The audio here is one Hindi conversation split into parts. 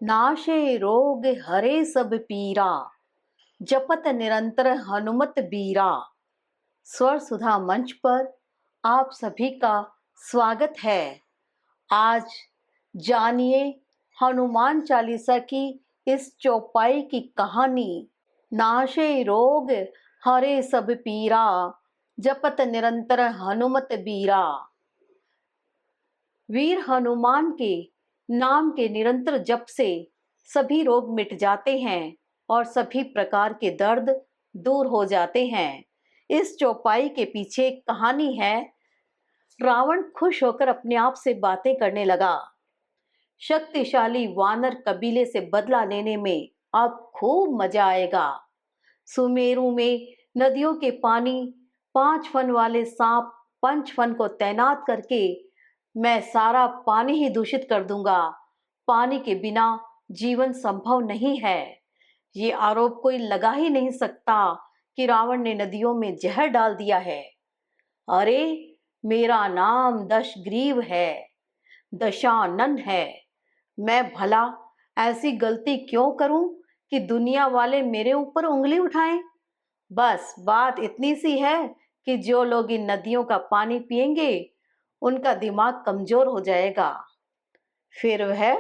नाशे रोग हरे सब पीरा, जपत निरंतर हनुमत बीरा। स्वर सुधा मंच पर आप सभी का स्वागत है। आज जानिए हनुमान चालीसा की इस चौपाई की कहानी। नाशे रोग हरे सब पीरा, जपत निरंतर हनुमत बीरा। वीर हनुमान के नाम के निरंतर जप से सभी रोग मिट जाते हैं और सभी प्रकार के दर्द दूर हो जाते हैं। इस चौपाई के पीछे एक कहानी है। रावण खुश होकर अपने आप से बातें करने लगा। शक्तिशाली वानर कबीले से बदला लेने में अब खूब मजा आएगा। सुमेरु में नदियों के पानी 5 फन वाले सांप 5 फन को तैनात करके मैं सारा पानी ही दूषित कर दूंगा। पानी के बिना जीवन संभव नहीं है। ये आरोप कोई लगा ही नहीं सकता कि रावण ने नदियों में जहर डाल दिया है। अरे, मेरा नाम दशग्रीव है, दशानन है। मैं भला ऐसी गलती क्यों करूं कि दुनिया वाले मेरे ऊपर उंगली उठाएं। बस बात इतनी सी है कि जो लोग इन नदियों का पानी पिएंगे उनका दिमाग कमजोर हो जाएगा। फिर वह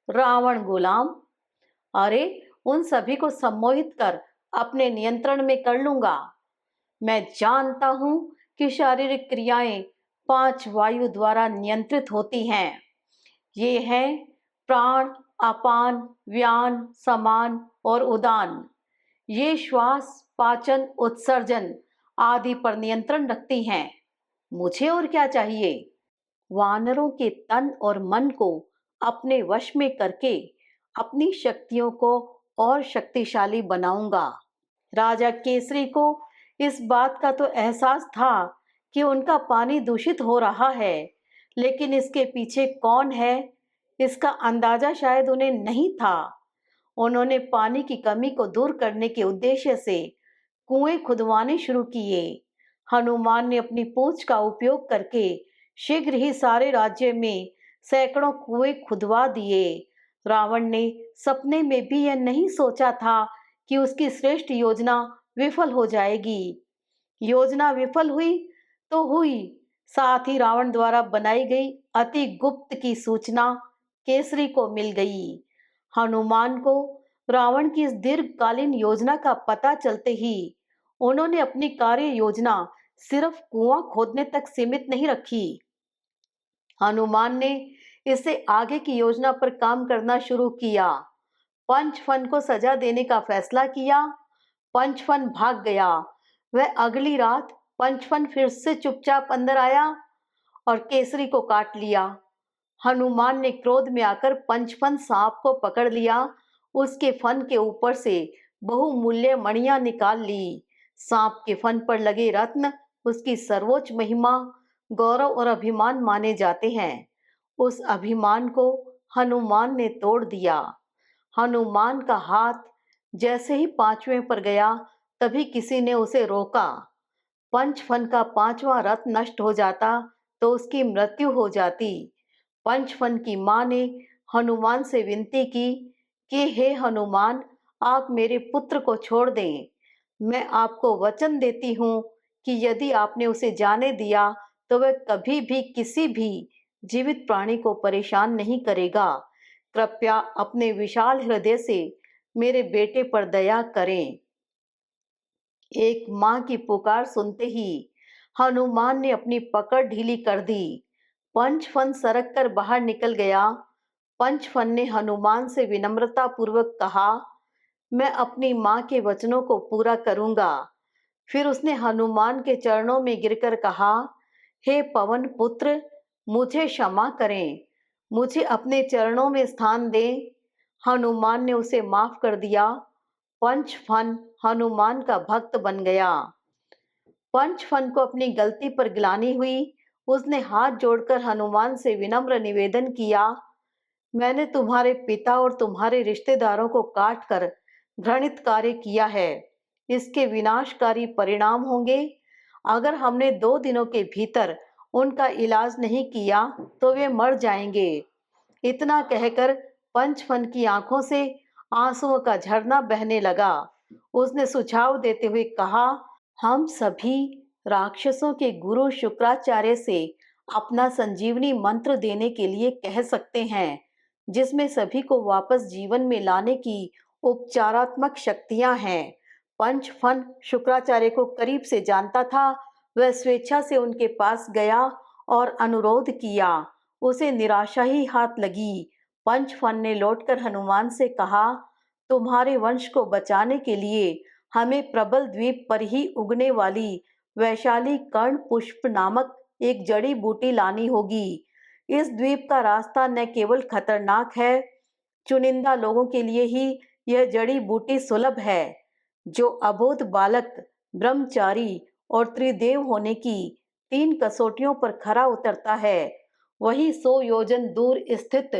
रावण गुलाम। अरे, उन सभी को सम्मोहित कर अपने नियंत्रण में कर लूंगा। मैं जानता हूं कि शारीरिक क्रियाएं 5 वायु द्वारा नियंत्रित होती हैं। ये हैं प्राण, अपान, व्यान, समान और उदान। ये श्वास, पाचन, उत्सर्जन आदि पर नियंत्रण रखती हैं। मुझे और क्या चाहिए। वानरों के तन और मन को अपने वश में करके अपनी शक्तियों को और शक्तिशाली बनाऊंगा। राजा केसरी को इस बात का तो एहसास था कि उनका पानी दूषित हो रहा है, लेकिन इसके पीछे कौन है इसका अंदाजा शायद उन्हें नहीं था। उन्होंने पानी की कमी को दूर करने के उद्देश्य से कुएं खुदवाने शुरू किए। हनुमान ने अपनी पूंछ का उपयोग करके शीघ्र ही सारे राज्य में सैकड़ों कुएं खुदवा दिए। रावण ने सपने में भी यह नहीं सोचा था कि उसकी श्रेष्ठ योजना विफल हो जाएगी। योजना विफल हुई तो हुई, साथ ही रावण द्वारा बनाई गई अति गुप्त की सूचना केसरी को मिल गई। हनुमान को रावण की इस दीर्घकालीन योजना का पता चलते ही उन्होंने अपनी कार्य योजना सिर्फ कुआं खोदने तक सीमित नहीं रखी। हनुमान ने इससे आगे की योजना पर काम करना शुरू किया। पंचफन को सजा देने का फैसला किया। पंचफन भाग गया। वह अगली रात पंचफन फिर से चुपचाप अंदर आया और केसरी को काट लिया। हनुमान ने क्रोध में आकर पंचफन सांप को पकड़ लिया। उसके फन के ऊपर से बहुमूल्य मणियां निकाल ली। सांप के फन पर लगे रत्न उसकी सर्वोच्च महिमा, गौरव और अभिमान माने जाते हैं। उस अभिमान को हनुमान ने तोड़ दिया। हनुमान का हाथ जैसे ही 5वें पर गया, तभी किसी ने उसे रोका। पंचफन का 5वां रत्न नष्ट हो जाता तो उसकी मृत्यु हो जाती। पंचफन की मां ने हनुमान से विनती की कि हे हनुमान, आप मेरे पुत्र को छोड़ दें। मैं आपको वचन देती हूँ कि यदि आपने उसे जाने दिया तो वह कभी भी किसी भी जीवित प्राणी को परेशान नहीं करेगा। कृपया अपने विशाल हृदय से मेरे बेटे पर दया करें। एक मां की पुकार सुनते ही हनुमान ने अपनी पकड़ ढीली कर दी। पंचफन सरक कर बाहर निकल गया। पंचफन ने हनुमान से विनम्रता पूर्वक कहा, मैं अपनी मां के वचनों को पूरा करूंगा। फिर उसने हनुमान के चरणों में गिरकर कहा, हे पवन पुत्र, मुझे क्षमा करें, मुझे अपने चरणों में स्थान दें। हनुमान ने उसे माफ कर दिया। पंचफन हनुमान का भक्त बन गया। पंचफन को अपनी गलती पर ग्लानि हुई। उसने हाथ जोड़कर हनुमान से विनम्र निवेदन किया, मैंने तुम्हारे पिता और तुम्हारे रिश्तेदारों को काट कर घृणित कार्य किया है। इसके विनाशकारी परिणाम होंगे। अगर हमने 2 दिनों के भीतर उनका इलाज नहीं किया तो वे मर जाएंगे। इतना कहकर पंचफन की आंखों से आंसुओं का झरना बहने लगा। उसने सुझाव देते हुए कहा, हम सभी राक्षसों के गुरु शुक्राचार्य से अपना संजीवनी मंत्र देने के लिए कह सकते हैं, जिसमें सभी को वापस जीवन में लाने की उपचारात्मक शक्तियां हैं। पंचफन शुक्राचार्य को करीब से जानता था। वह स्वेच्छा से उनके पास गया और अनुरोध किया। उसे निराशा ही हाथ लगी। पंचफन ने लौटकर हनुमान से कहा, तुम्हारे वंश को बचाने के लिए हमें प्रबल द्वीप पर ही उगने वाली वैशाली कर्ण पुष्प नामक एक जड़ी बूटी लानी होगी। इस द्वीप का रास्ता न केवल खतरनाक है, चुनिंदा लोगों के लिए ही यह जड़ी बूटी सुलभ है। जो अबोध बालक, ब्रह्मचारी और त्रिदेव होने की 3 कसौटियों पर खरा उतरता है, वही 100 योजन दूर स्थित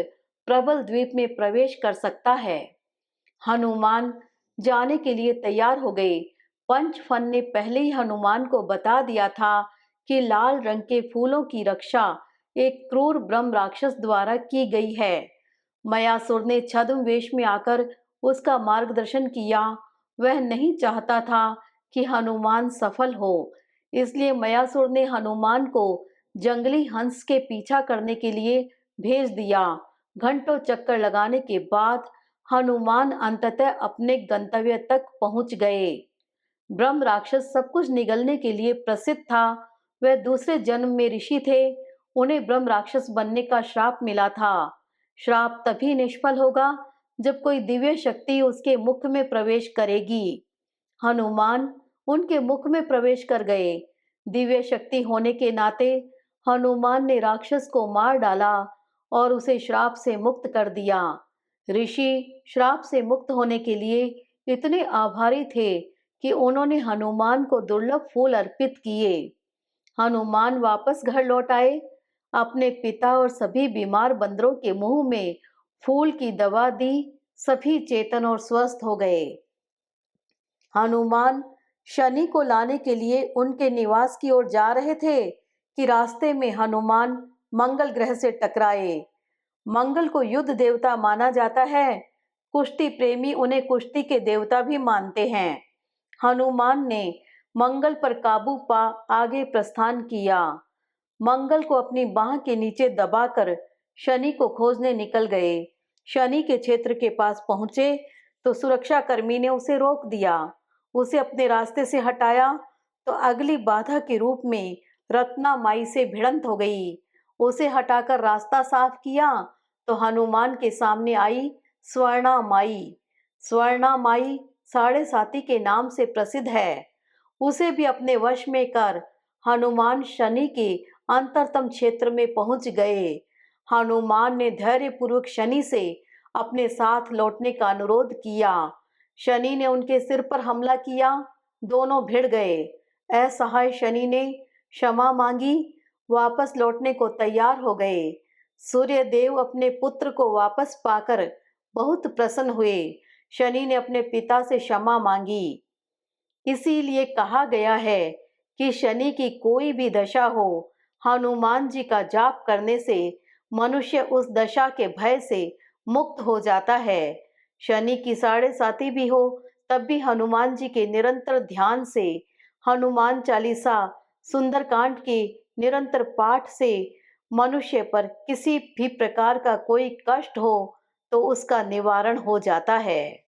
प्रबल द्वीप में प्रवेश कर सकता है। हनुमान जाने के लिए तैयार हो गए। पंचफन ने पहले ही हनुमान को बता दिया था कि लाल रंग के फूलों की रक्षा एक क्रूर ब्रह्म राक्षस द्वारा की गई है। मयासुर ने छद्म वेश में आकर उसका मार्गदर्शन किया। वह नहीं चाहता था कि हनुमान सफल हो, इसलिए मयासुर ने हनुमान को जंगली हंस के पीछा करने के लिए भेज दिया। घंटों चक्कर लगाने के बाद हनुमान अंततः अपने गंतव्य तक पहुंच गए। ब्रह्म राक्षस सब कुछ निगलने के लिए प्रसिद्ध था। वह दूसरे जन्म में ऋषि थे। उन्हें ब्रह्म राक्षस बनने का श्राप मिला था। श्राप तभी निष्फल होगा जब कोई दिव्य शक्ति उसके मुख में प्रवेश करेगी। हनुमान उनके मुख में प्रवेश कर गए। दिव्य शक्ति होने के नाते हनुमान ने राक्षस को मार डाला और उसे श्राप से मुक्त कर दिया। ऋषि श्राप से मुक्त होने के लिए इतने आभारी थे कि उन्होंने हनुमान को दुर्लभ फूल अर्पित किए। हनुमान वापस घर लौट आए। अपने पिता और सभी बीमार बंदरों के मुंह में फूल की दवा दी। सभी चेतन और स्वस्थ हो गए। हनुमान शनि को लाने के लिए उनके निवास की ओर जा रहे थे कि रास्ते में हनुमान मंगल ग्रह से टकराए। मंगल को युद्ध देवता माना जाता है। कुश्ती प्रेमी उन्हें कुश्ती के देवता भी मानते हैं। हनुमान ने मंगल पर काबू पा आगे प्रस्थान किया। मंगल को अपनी बाह के नीचे दबाकर शनि को खोजने निकल गए। शनि के क्षेत्र के पास पहुंचे तो सुरक्षा कर्मी ने उसे रोक दिया। उसे अपने रास्ते से हटाया तो अगली बाधा के रूप में रत्ना माई से भिड़ंत हो गई। उसे हटाकर रास्ता साफ किया तो हनुमान के सामने आई स्वर्णा माई। स्वर्णा माई साढ़े साती के नाम से प्रसिद्ध है। उसे भी अपने वश में कर हनुमान शनि के अंतरतम क्षेत्र में पहुंच गए। हनुमान ने धैर्यपूर्वक शनि से अपने साथ लौटने का अनुरोध किया। शनि ने उनके सिर पर हमला किया। दोनों भिड़ गए। असहाय शनि ने क्षमा मांगी, वापस लौटने को तैयार हो गए। सूर्य देव अपने पुत्र को वापस पाकर बहुत प्रसन्न हुए। शनि ने अपने पिता से क्षमा मांगी। इसीलिए कहा गया है कि शनि की कोई भी दशा हो, हनुमान जी का जाप करने से मनुष्य उस दशा के भय से मुक्त हो जाता है। शनि की साढ़े साती भी हो तब भी हनुमान जी के निरंतर ध्यान से, हनुमान चालीसा, सुंदरकांड के निरंतर पाठ से मनुष्य पर किसी भी प्रकार का कोई कष्ट हो तो उसका निवारण हो जाता है।